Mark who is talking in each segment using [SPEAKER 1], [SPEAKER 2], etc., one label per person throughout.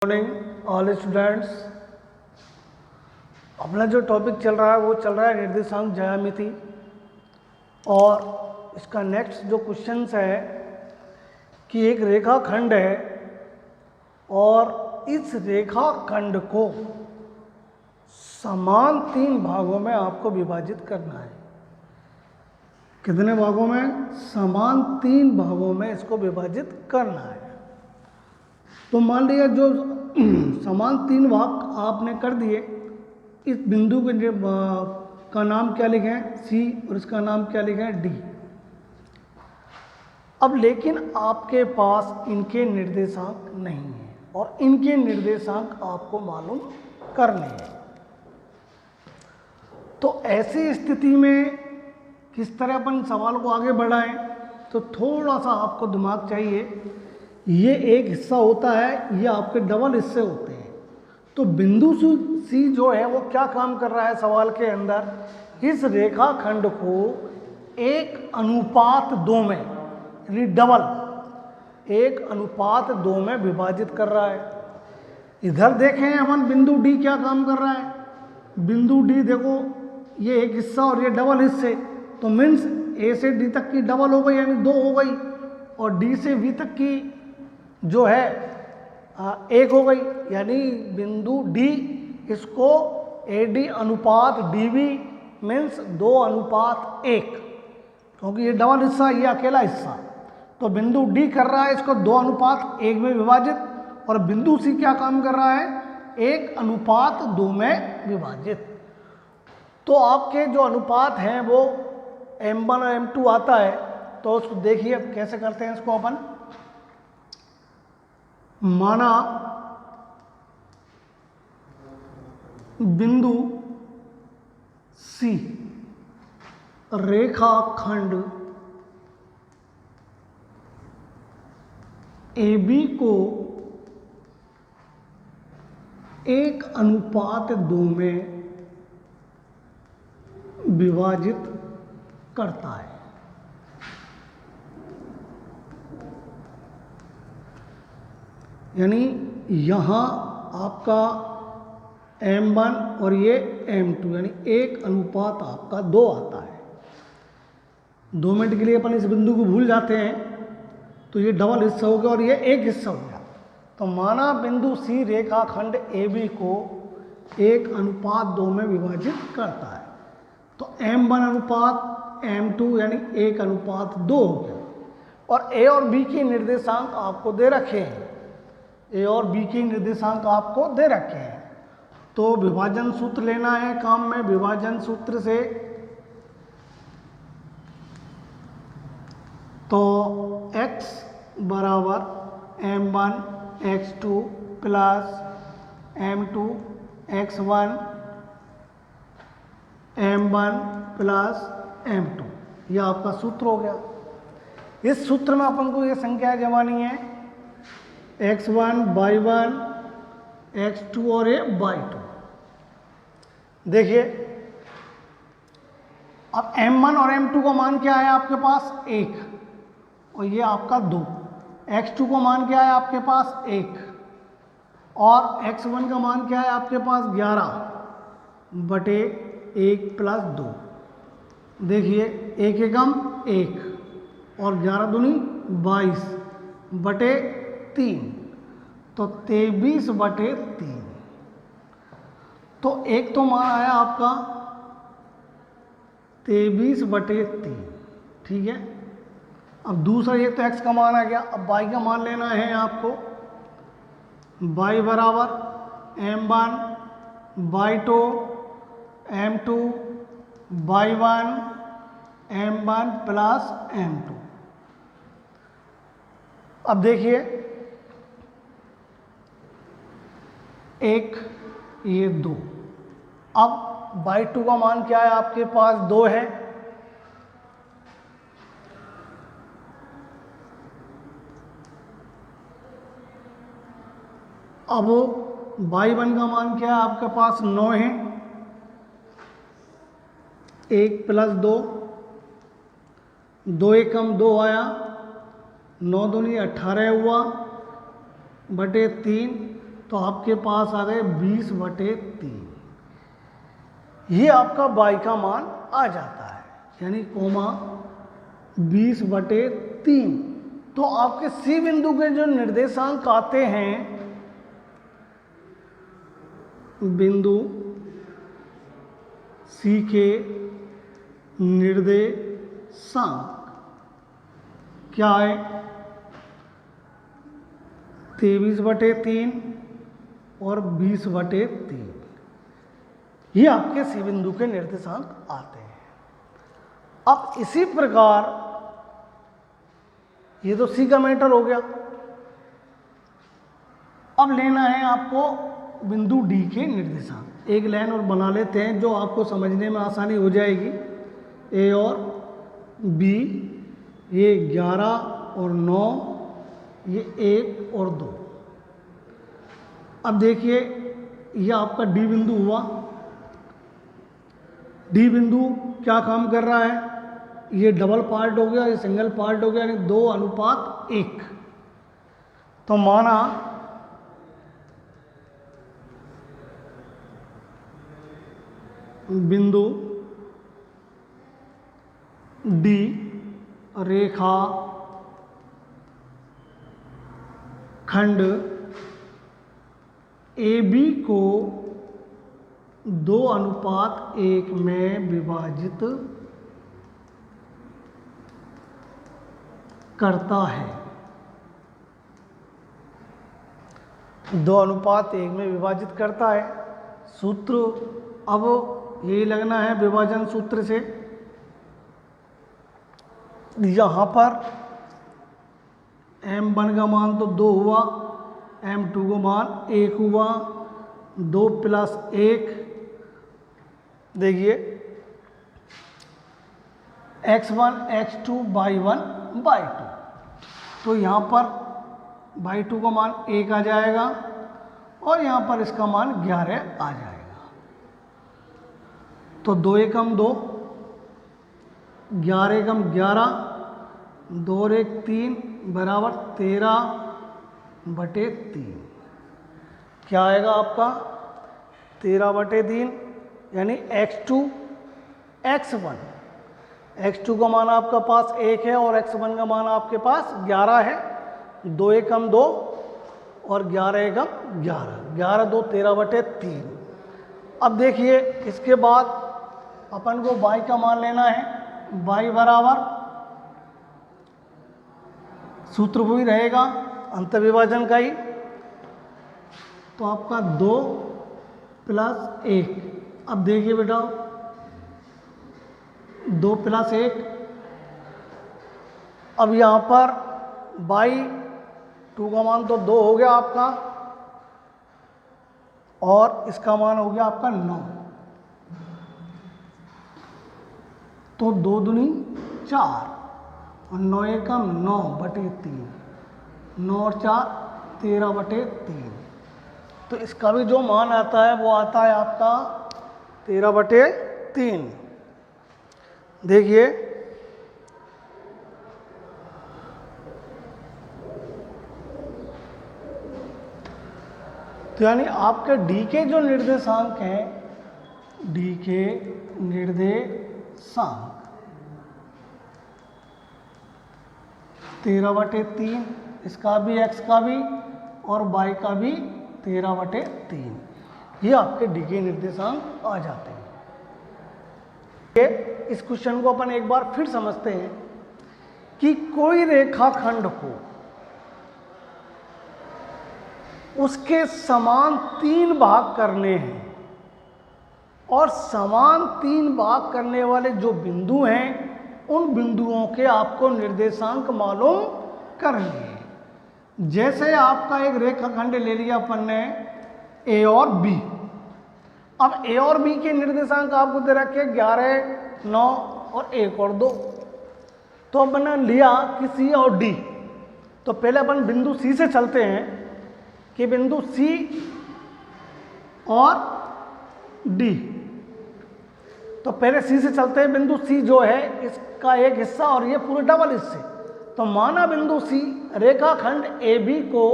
[SPEAKER 1] Morning all students. अपना जो topic चल रहा है वो चल रहा है निर्देशांक ज्यामिति। और इसका नेक्स्ट जो क्वेश्चंस है कि एक रेखाखंड है और इस रेखाखंड को समान 3 भागों में आपको विभाजित करना है। कितने भागों में? समान 3 भागों में इसको विभाजित करना है। तो मान लिया जो समान 3 भाग आपने कर दिए, इस बिंदु के का नाम क्या लिखें? सी, और इसका नाम क्या लिखें? डी। अब लेकिन आपके पास इनके निर्देशांक नहीं है और इनके निर्देशांक आपको मालूम करने हैं। तो ऐसी स्थिति में किस तरह अपन सवाल को आगे बढ़ाएं? तो थोड़ा सा आपको दिमाग चाहिए। ये एक हिस्सा होता है, ये आपके डबल हिस्से होते हैं। तो बिंदु सी जो है वो क्या काम कर रहा है सवाल के अंदर? इस रेखाखंड को 1:2 में, यानी डबल 1:2 में विभाजित कर रहा है। इधर देखें अपन बिंदु डी क्या काम कर रहा है। बिंदु डी देखो, ये एक हिस्सा और ये डबल हिस्से, तो मीन्स ए से डी तक की डबल हो गई, यानी 2 हो गई, और डी से वी तक की जो है 1 हो गई, यानी बिंदु डी इसको AD अनुपात DB मीन्स 2:1, क्योंकि ये डबल हिस्सा, ये अकेला हिस्सा। तो बिंदु डी कर रहा है इसको 2:1 में विभाजित, और बिंदु सी क्या काम कर रहा है? 1:2 में विभाजित। तो आपके जो अनुपात हैं वो M1 और M2 आता है। तो उसको देखिए अब कैसे करते हैं इसको अपन। माना बिंदु सी रेखाखंड AB को 1:2 में विभाजित करता है। यानी यहाँ आपका M1 और ये M2, यानी 1:2 आपका 2 आता है। 2 मिनट के लिए अपन इस बिंदु को भूल जाते हैं, तो ये डबल हिस्सा हो गया और ये एक हिस्सा हो गया। तो माना बिंदु सी रेखाखंड AB को 1:2 में विभाजित करता है, तो M1:M2 यानी 1:2 हो गया। और A और B के निर्देशांक आपको दे रखे हैं। A और B के निर्देशांक आपको दे रखे हैं। तो विभाजन सूत्र लेना है काम में। विभाजन सूत्र से तो x बराबर M1 x2 plus M2 x1 M1 plus M2, यह आपका सूत्र हो गया। इस सूत्र में अपन को ये संख्या जमानी है x1 y1 x2 और ये y2। देखिए अब M1 और M2 का मान क्या है आपके पास? 1, और ये आपका 2। x2 का मान क्या है आपके पास? 1, और x1 का मान क्या है आपके पास? 11/1 प्लस 2। देखिए 1 एकम 1 और 11×2 22/3, तो 23/3। तो एक तो मान आया आपका 23/3, ठीक है। अब दूसरा ये तो x का मान आ गया। अब y का मान लेना है आपको। y बराबर M1 y2 M2 y1 M1 plus M2। अब देखिए 1 ये 2। अब y2 का मान क्या है आपके पास? 2 है। अब y1 का मान क्या है आपके पास? 9 है। 1 प्लस 2, 2 एकम 2 आया, 9×2 18 हुआ, बटे 3 तो आपके पास आ गए 20/3। ये आपका y का मान आ जाता है, यानी कोमा 20/3। तो आपके C बिंदु के जो निर्देशांक आते हैं, बिंदु C के निर्देशांक क्या है? 23/3 और 20/3। ये आपके C बिंदु के निर्देशांक आते हैं। अब इसी प्रकार ये तो C का मैटर हो गया। अब लेना है आपको बिंदु D के निर्देशांक। एक लाइन और बना लेते हैं जो आपको समझने में आसानी हो जाएगी। A और B, ये 11 और 9, ये 1 और 2। अब देखिए ये आपका D बिंदु हुआ। D बिंदु क्या काम कर रहा है? ये डबल पार्ट हो गया, ये सिंगल पार्ट हो गया, यानी 2:1। तो माना बिंदु D रेखा खंड AB को 2:1 में विभाजित करता है। 2:1 में विभाजित करता है। सूत्र अब यही लगना है विभाजन सूत्र से। यहाँ पर M1 का मान तो 2 हुआ, M2 का मान 1 हुआ, 2 + 1, देखिए x1 x2 y1 y2। तो यहाँ पर y2 का मान 1 आ जाएगा और यहाँ पर इसका मान 11 आ जाएगा। तो 2 एकम 2, 11 एकम 11, 2 और 1 3 बराबर 13/3। क्या आएगा आपका? 13/3, यानी x2 x1। x2 का मान आपका पास 1 है और x1 का मान आपके पास 11 है। 2 एकम 2 और 11 एकम 11, 11 2 13/3। अब देखिए इसके बाद अपन को y का मान लेना है। y बराबर सूत्र वही रहेगा अंतर्विभाजन का ही। तो आपका 2 + 1। अब देखिए बेटा 2 + 1। अब यहाँ पर y2 का मान तो 2 हो गया आपका और इसका मान हो गया आपका 9। तो 2 दूनी 4 और 9 एकम 9/3, 9 और 4 13/3। तो इसका भी जो मान आता है वो आता है आपका 13/3। देखिए तो यानी आपके D के जो निर्देशांक हैं, D के निर्देशांक 13/3, इसका भी x का भी और y का भी 13/3। ये आपके D के निर्देशांक आ जाते हैं। इस क्वेश्चन को अपन एक बार फिर समझते हैं कि कोई रेखाखंड को उसके समान 3 भाग करने हैं और समान 3 भाग करने वाले जो बिंदु हैं उन बिंदुओं के आपको निर्देशांक मालूम करने हैं। जैसे आपका एक रेखाखंड ले लिया अपन ने A और B। अब A और B के निर्देशांक आपको दे रखे 11, 9 और 1 और 2। तो अपन लिया कि C और D। तो पहले अपन बिंदु C से चलते हैं कि बिंदु C और D। तो पहले C से चलते हैं। बिंदु C जो है इसका एक हिस्सा और ये पूरे डबल हिस्से। तो माना बिंदु C रेखाखंड AB को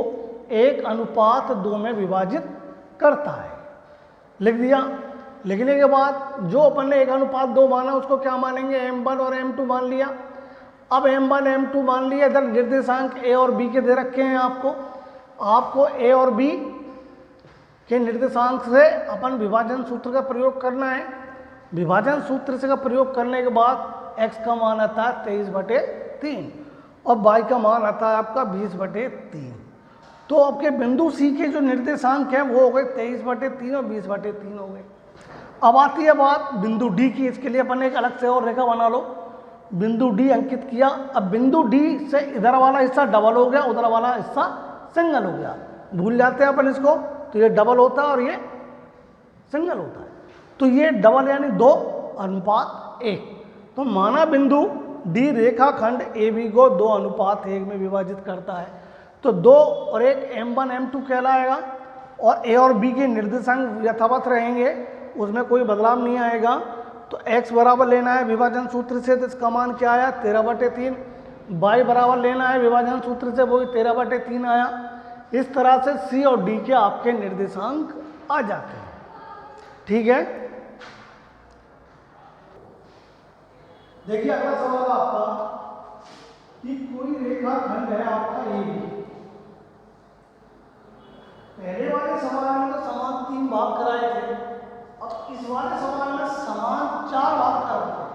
[SPEAKER 1] 1:2 में विभाजित करता है। लिख दिया। लिखने के बाद जो अपन ने 1:2 माना उसको क्या मानेंगे, m1 और m2 मान लिया। अब m1 m2 मान लिया, इधर निर्देशांक a और b के दे रखे हैं आपको a और b के निर्देशांक से अपन विभाजन सूत्र का प्रयोग करना है। विभाजन सूत्र से का प्रयोग करने के बाद x का मान आता है 23/3 और y का मान आता है आपका 20/3। तो आपके बिंदु C के जो निर्देशांक है वो हो गए 23/3 और 20/3 हो गए। अब आती है बात बिंदु D की। इसके लिए अपन एक अलग से और रेखा बना लो। बिंदु D अंकित किया। अब बिंदु D से इधर वाला हिस्सा डबल हो गया, उधर वाला हिस्सा सिंगल हो गया। भूल जाते हैं अपन इसको, तो ये डबल होता है और ये सिंगल होता है। तो ये डबल यानी 2:1। तो माना बिंदु D रेखाखंड AB को 2:1 में विभाजित करता है। तो 2 और 1 m1 m2 कहलाएगा और a और b के निर्देशांक यथावत रहेंगे, उसमें कोई बदलाव नहीं आएगा। तो x बराबर लेना है विभाजन सूत्र से, तो इसका मान क्या आया 13/3। y बराबर लेना है विभाजन सूत्र से, वही 13/3 आया। इस तरह से c और d के आपके निर्देशांक आ जाते हैं। ठीक है, देखिए अगला सवाल आपका कि कोई रेखाखंड है आपका AB। पहले वाले सवाल में तो समान 3 भाग कराए थे, अब इस वाले सवाल में समान 4 भाग कराते हैं।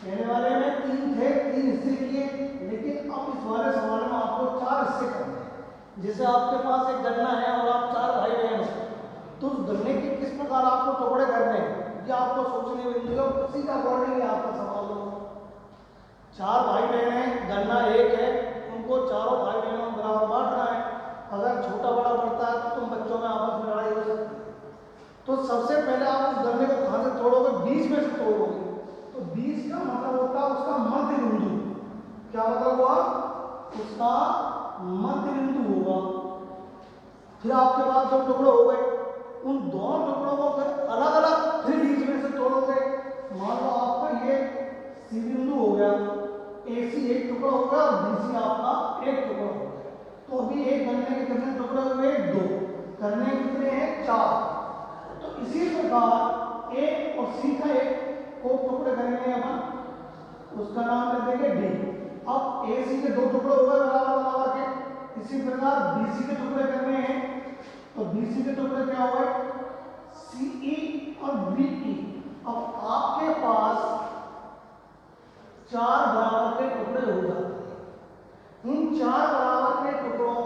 [SPEAKER 1] पहले वाले में 3 थे, 3 हिस्से किए, लेकिन अब इस वाले सवाल में आपको 4 हिस्से करने हैं। जैसे आपके पास एक गन्ना है और आप 4 भाई बहन हो, तो उस गन्ने के किस प्रकार आपको टुकड़े करने हैं ये आपको सोचने बिंदु है, उसी का अकॉर्डिंग आपका सवाल होगा। 4 भाई बहन हैं, गन्ना 1 है, उनको चारों भाई बहनों में बराबर बांटना है। अगर छोटा बड़ा बढ़ता है तो तुम बच्चों में आपस में लड़ाई हो सकती है। तो सबसे पहले आप उस गन्ने को कहाँ से तोड़ोगे, बीच में से तोड़ोगे। तो बीच का मतलब होता है उसका मध्य बिंदु। क्या मतलब हुआ, उसका मध्य बिंदु होगा। फिर आपके पास जो टुकड़े हो गए, उन दोनों टुकड़ों को फिर अलग अलग फिर बीच में से तोड़ोगे। मान लो आपका ये सी बिंदु हो गया, AC एक टुकड़ा हो गया और BC आपका एक टुकड़ा हो गया। तो अभी एक गन्ने के कितने टुकड़े हुए, 2। गन्ने कितने हैं, 4। तो इसी प्रकार A और C का एक को टुकड़े करेंगे अपन, उसका नाम कर देंगे D। अब AC के 2 टुकड़े हो गए बराबर बराबर के। इसी प्रकार BC के टुकड़े करने हैं, तो BC के टुकड़े क्या हो गए, CE और BE। अब आपके पास 4 बराबर के टुकड़े हो जाते हैं। इन 4 बराबर के टुकड़ों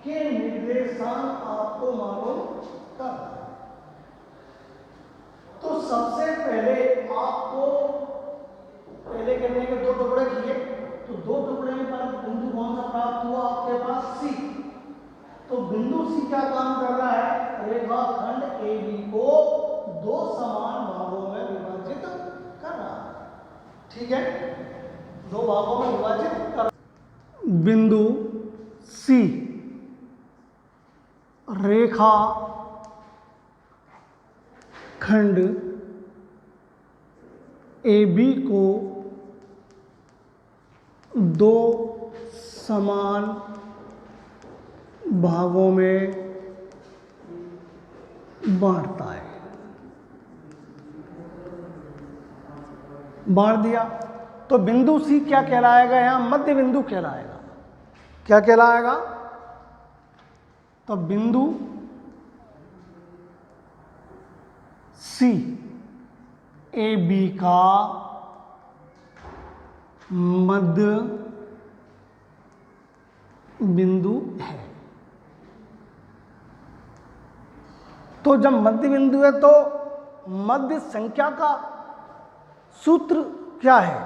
[SPEAKER 1] के निर्देशांक आपको मालूम करना है। तो सबसे पहले आपको पहले करने के 2 टुकड़े किए, तो 2 टुकड़े में पर बिंदु कौन सा प्राप्त हुआ आपके पास, C। तो बिंदु C क्या काम कर रहा है, रेखाखंड AB को 2 समान भागों में विभाजित कर रहा है। ठीक है, 2 भागों में विभाजित कर। बिंदु C रेखा खंड AB को 2 समान भागों में बांटता है। बांट दिया तो बिंदु C क्या कहलाएगा, यहां मध्य बिंदु कहलाएगा। क्या कहलाएगा, तो बिंदु C AB का मध्य बिंदु है। तो जब मध्य बिंदु है तो मध्य संख्या का सूत्र क्या है,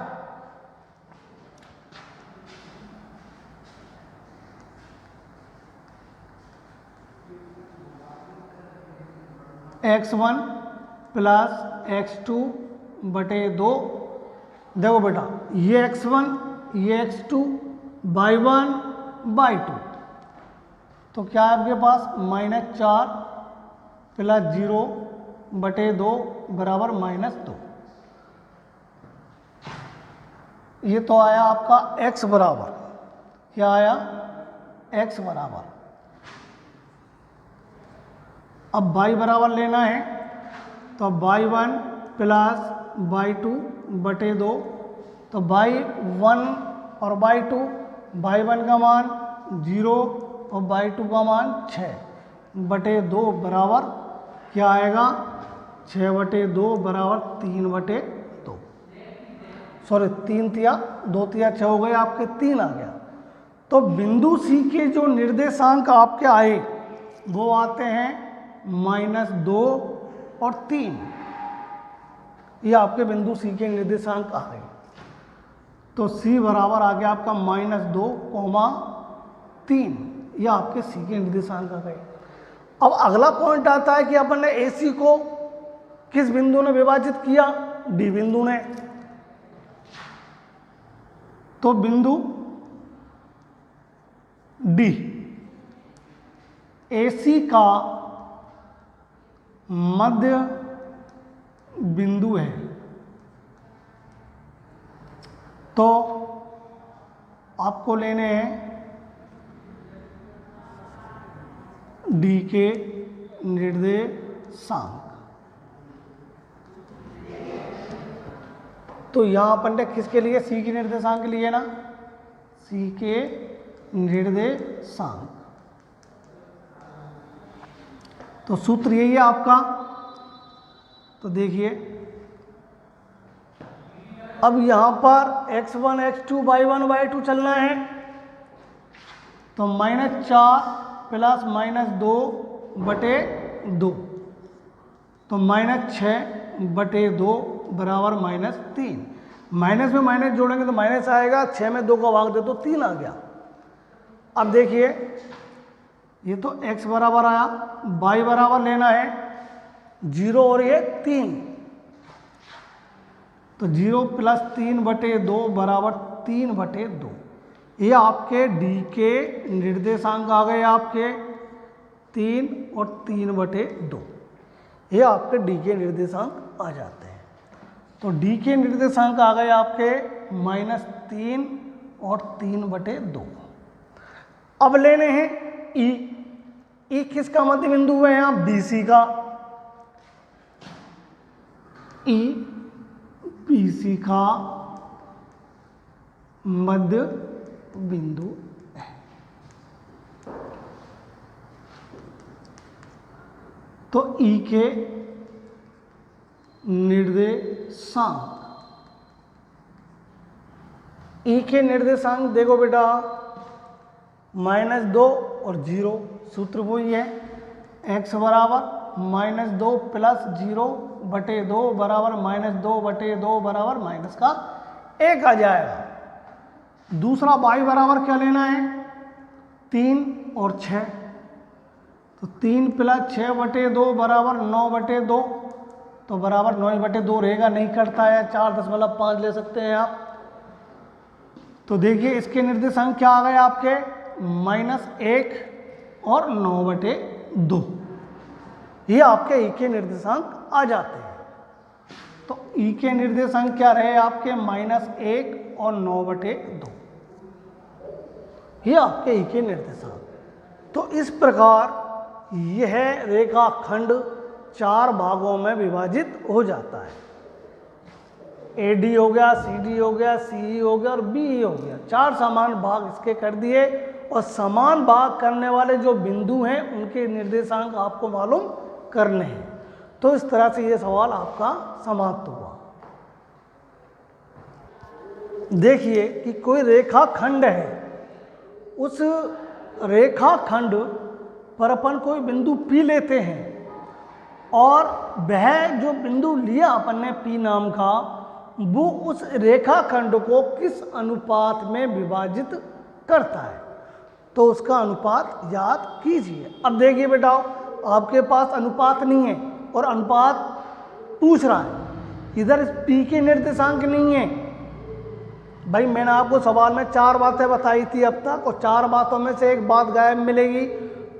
[SPEAKER 1] x1 प्लस x2 बटे 2। देखो बेटा, ये x1 ये x2 y1 y2, तो क्या है आपके पास -4 प्लस 0 बटे 2 बराबर -2। ये तो आया आपका x बराबर, क्या आया x बराबर, अब y बराबर लेना है तो y1 प्लस y2 बटे 2, तो y1 और y2, y1 का मान 0 और y2 का मान 6 बटे 2 बराबर क्या आएगा, 6 बटे 2 बराबर 3 बटे 2, सॉरी 3 तिया 2 तिया 6 हो गए आपके, 3 आ गया। तो बिंदु सी के जो निर्देशांक आपके आए वो आते हैं -2 और 3, ये आपके बिंदु सी के निर्देशांक आ गए। तो सी बराबर आ गया आपका -2, 3, ये आपके सी के निर्देशांक आ गए। अब अगला पॉइंट आता है कि अपन ने ए सी को किस बिंदु ने विभाजित किया, डी बिंदु ने। तो बिंदु डी एसी का मध्य बिंदु है, तो आपको लेने हैं डी के निर्देशांक। तो यहां अपन ने किसके लिए, सी के निर्देशांक लिए ना, सी के निर्देशांक। तो सूत्र यही है आपका। तो देखिए अब यहां पर x1 x2 y1 y2 चलना है, तो -4 प्लस -2 बटे 2, तो -6 बटे 2 बराबर -3। माइनस में माइनस जोड़ेंगे तो माइनस आएगा, 6 में 2 का भाग दे तो 3 आ गया। अब देखिए ये तो x बराबर आया, y बराबर लेना है 0 और ये 3, तो 0 प्लस 3 बटे 2 बराबर 3 बटे 2। ये आपके डी के निर्देशांक आ गए आपके 3 और 3 बटे 2, ये आपके डी के निर्देशांक आ जाते हैं। तो डी के निर्देशांक आ गए आपके -3 और 3 बटे 2। अब लेने हैं ई। ई किसका मध्य बिंदु है, यहाँ बी सी का। ई बी सी का मध्य बिंदु है। तो ई के निर्देशांक, ई के निर्देशांक देखो बेटा -2 और 0, सूत्र वही है, x बराबर -2 प्लस 0 बटे 2 बराबर -2 बटे 2 बराबर -1 आ जाएगा। दूसरा y बराबर क्या लेना है, 3 और 6, तो 3 प्लस 6 बटे 2 बराबर 9 बटे 2, तो बराबर 9 बटे 2 रहेगा, नहीं करता है, 4.5 ले सकते हैं आप। तो देखिए इसके निर्देशांक क्या आ गए आपके, -1 और 9 बटे 2, ये आपके ई के निर्देशांक आ जाते हैं। तो ई के निर्देशांक क्या रहे आपके, -1 और 9 बटे 2, ये आपके ई के निर्देशांक। तो इस प्रकार यह रेखाखंड 4 भागों में विभाजित हो जाता है। AD हो गया, CD हो गया, CE हो गया और BE हो गया, 4 समान भाग इसके कर दिए, और समान भाग करने वाले जो बिंदु हैं उनके निर्देशांक आपको मालूम करने हैं। तो इस तरह से ये सवाल आपका समाप्त हुआ। देखिए कि कोई रेखाखंड है, उस रेखाखंड पर अपन कोई बिंदु P लेते हैं, और वह जो बिंदु लिया अपन ने P नाम का, वो उस रेखाखंड को किस अनुपात में विभाजित करता है, तो उसका अनुपात याद कीजिए। अब देखिए बेटा आपके पास अनुपात नहीं है और अनुपात पूछ रहा है, इधर P के निर्देशांक नहीं है। भाई मैंने आपको सवाल में 4 बातें बताई थी अब तक, और 4 बातों में से एक बात गायब मिलेगी,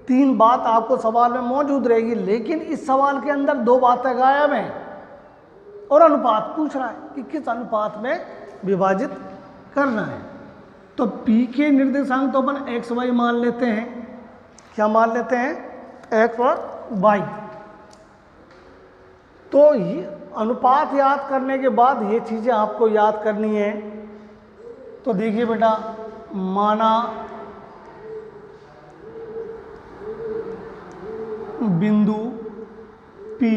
[SPEAKER 1] 3 बात आपको सवाल में मौजूद रहेगी, लेकिन इस सवाल के अंदर 2 बातें गायब हैं और अनुपात पूछ रहा है कि किस अनुपात में विभाजित करना है। तो P के निर्देशांक तो अपन x y मान लेते हैं। क्या मान लेते हैं? x और y। तो ये अनुपात याद करने के बाद ये चीज़ें आपको याद करनी है। तो देखिए बेटा, माना बिंदु P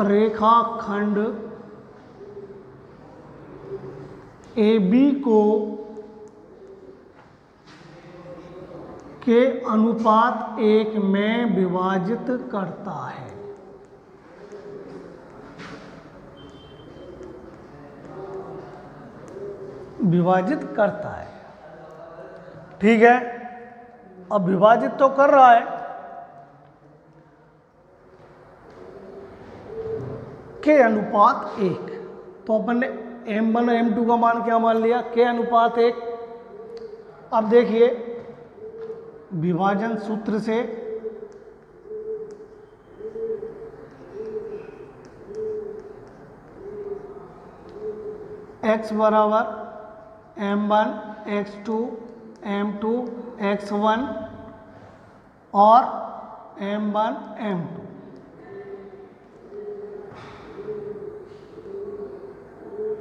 [SPEAKER 1] रेखाखंड AB को के अनुपात 1 में विभाजित करता है। विभाजित करता है, ठीक है। अब विभाजित तो कर रहा है, के अनुपात 1। तो अपन ने M1 और M2 का मान क्या मान लिया? के अनुपात 1। अब देखिए, विभाजन सूत्र से x बराबर M1 x2 M2 x1 और M1 M2।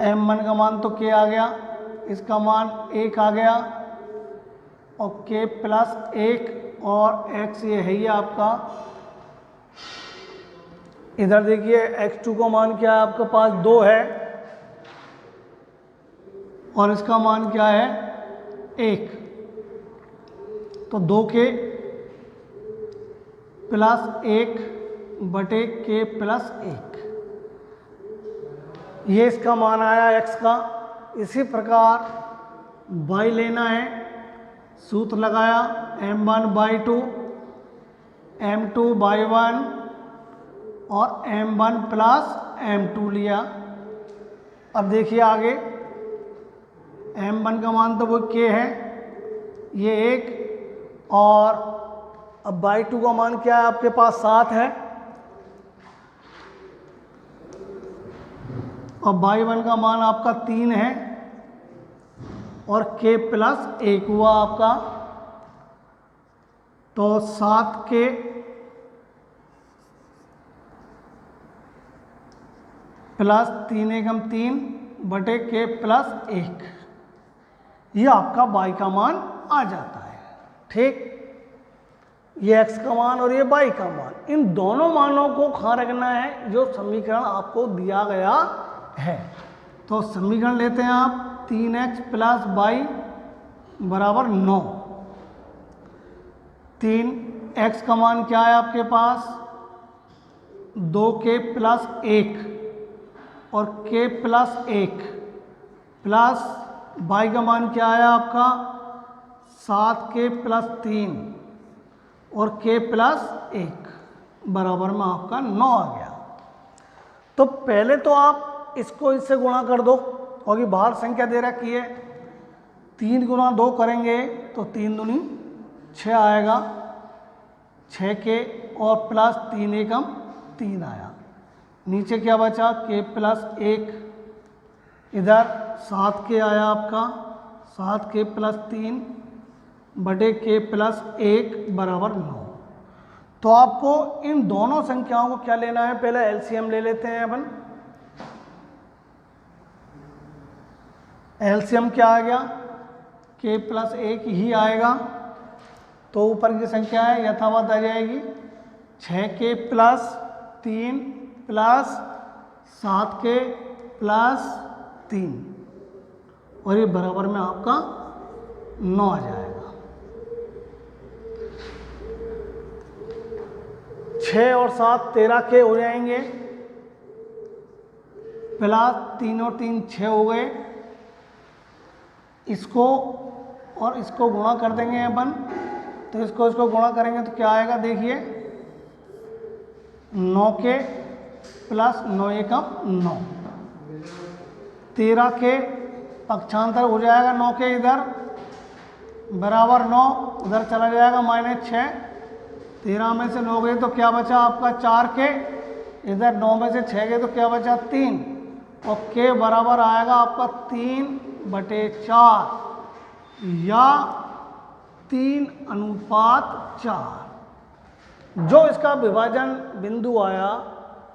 [SPEAKER 1] M1 का मान तो k आ गया, इसका मान 1 आ गया, और k प्लस 1 और x ये है ही आपका। इधर देखिए x2 का मान क्या है आपके पास? 2 है, और इसका मान क्या है? 1। तो 2k प्लस 1 बटे k प्लस 1, ये इसका मान आया x का। इसी प्रकार y लेना है, सूत्र लगाया M1 बाई 2 M2 बाई 1 और M1 प्लस M2 लिया। अब देखिए आगे, M1 का मान तो वो k है, ये 1, और अब बाई 2 का मान क्या है आपके पास? 7 है, और बाई 1 का मान आपका 3 है, और k प्लस 1 हुआ आपका। तो 7k प्लस 3 एकम 3 बटे k प्लस 1, ये आपका y का मान आ जाता है, ठीक। ये x का मान और ये y का मान, इन दोनों मानों को कहाँ रखना है? जो समीकरण आपको दिया गया है। तो समीकरण लेते हैं आप, 3x प्लस y बराबर 9। 3x का मान क्या है आपके पास? 2k प्लस 1 और k प्लस 1 प्लस y का मान क्या है आपका? 7k प्लस 3 और k प्लस 1 बराबर में आपका 9 आ गया। तो पहले तो आप इसको इससे गुणा कर दो, क्योंकि बाहर संख्या दे रखी है। 3 गुना 2 करेंगे तो 3 दूनी 6 आएगा, 6k और प्लस 3 एकम 3 आया। नीचे क्या बचा? k प्लस 1, इधर 7k आया आपका, 7k प्लस 3 बटे k प्लस 1 बराबर 9। तो आपको इन दोनों संख्याओं को क्या लेना है? पहले एलसीएम ले लेते हैं अपन। एलसीएम क्या आ गया? k प्लस 1 ही आएगा, तो ऊपर की संख्या है यथावत आ जाएगी। 6k plus 3 plus 7k plus 3, और ये बराबर में आपका 9 आ जाएगा। 6 और 7 13k हो जाएंगे, प्लस 3 और 3 6 हो गए। इसको और इसको गुणा कर देंगे अपन, तो इसको गुणा करेंगे तो क्या आएगा? देखिए 9k प्लस 9 एकम 9, 13k पक्षांतर हो जाएगा 9k इधर बराबर 9, उधर चला जाएगा -6। 13 में से 9 गए तो क्या बचा आपका? 4k, इधर 9 में से 6 गए तो क्या बचा? 3, और के बराबर आएगा आपका 3/4 या 3:4। जो इसका विभाजन बिंदु आया,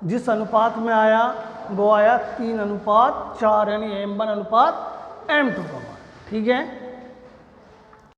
[SPEAKER 1] जिस अनुपात में आया, वो आया 3:4, यानी M1:M2 का मान। ठीक है।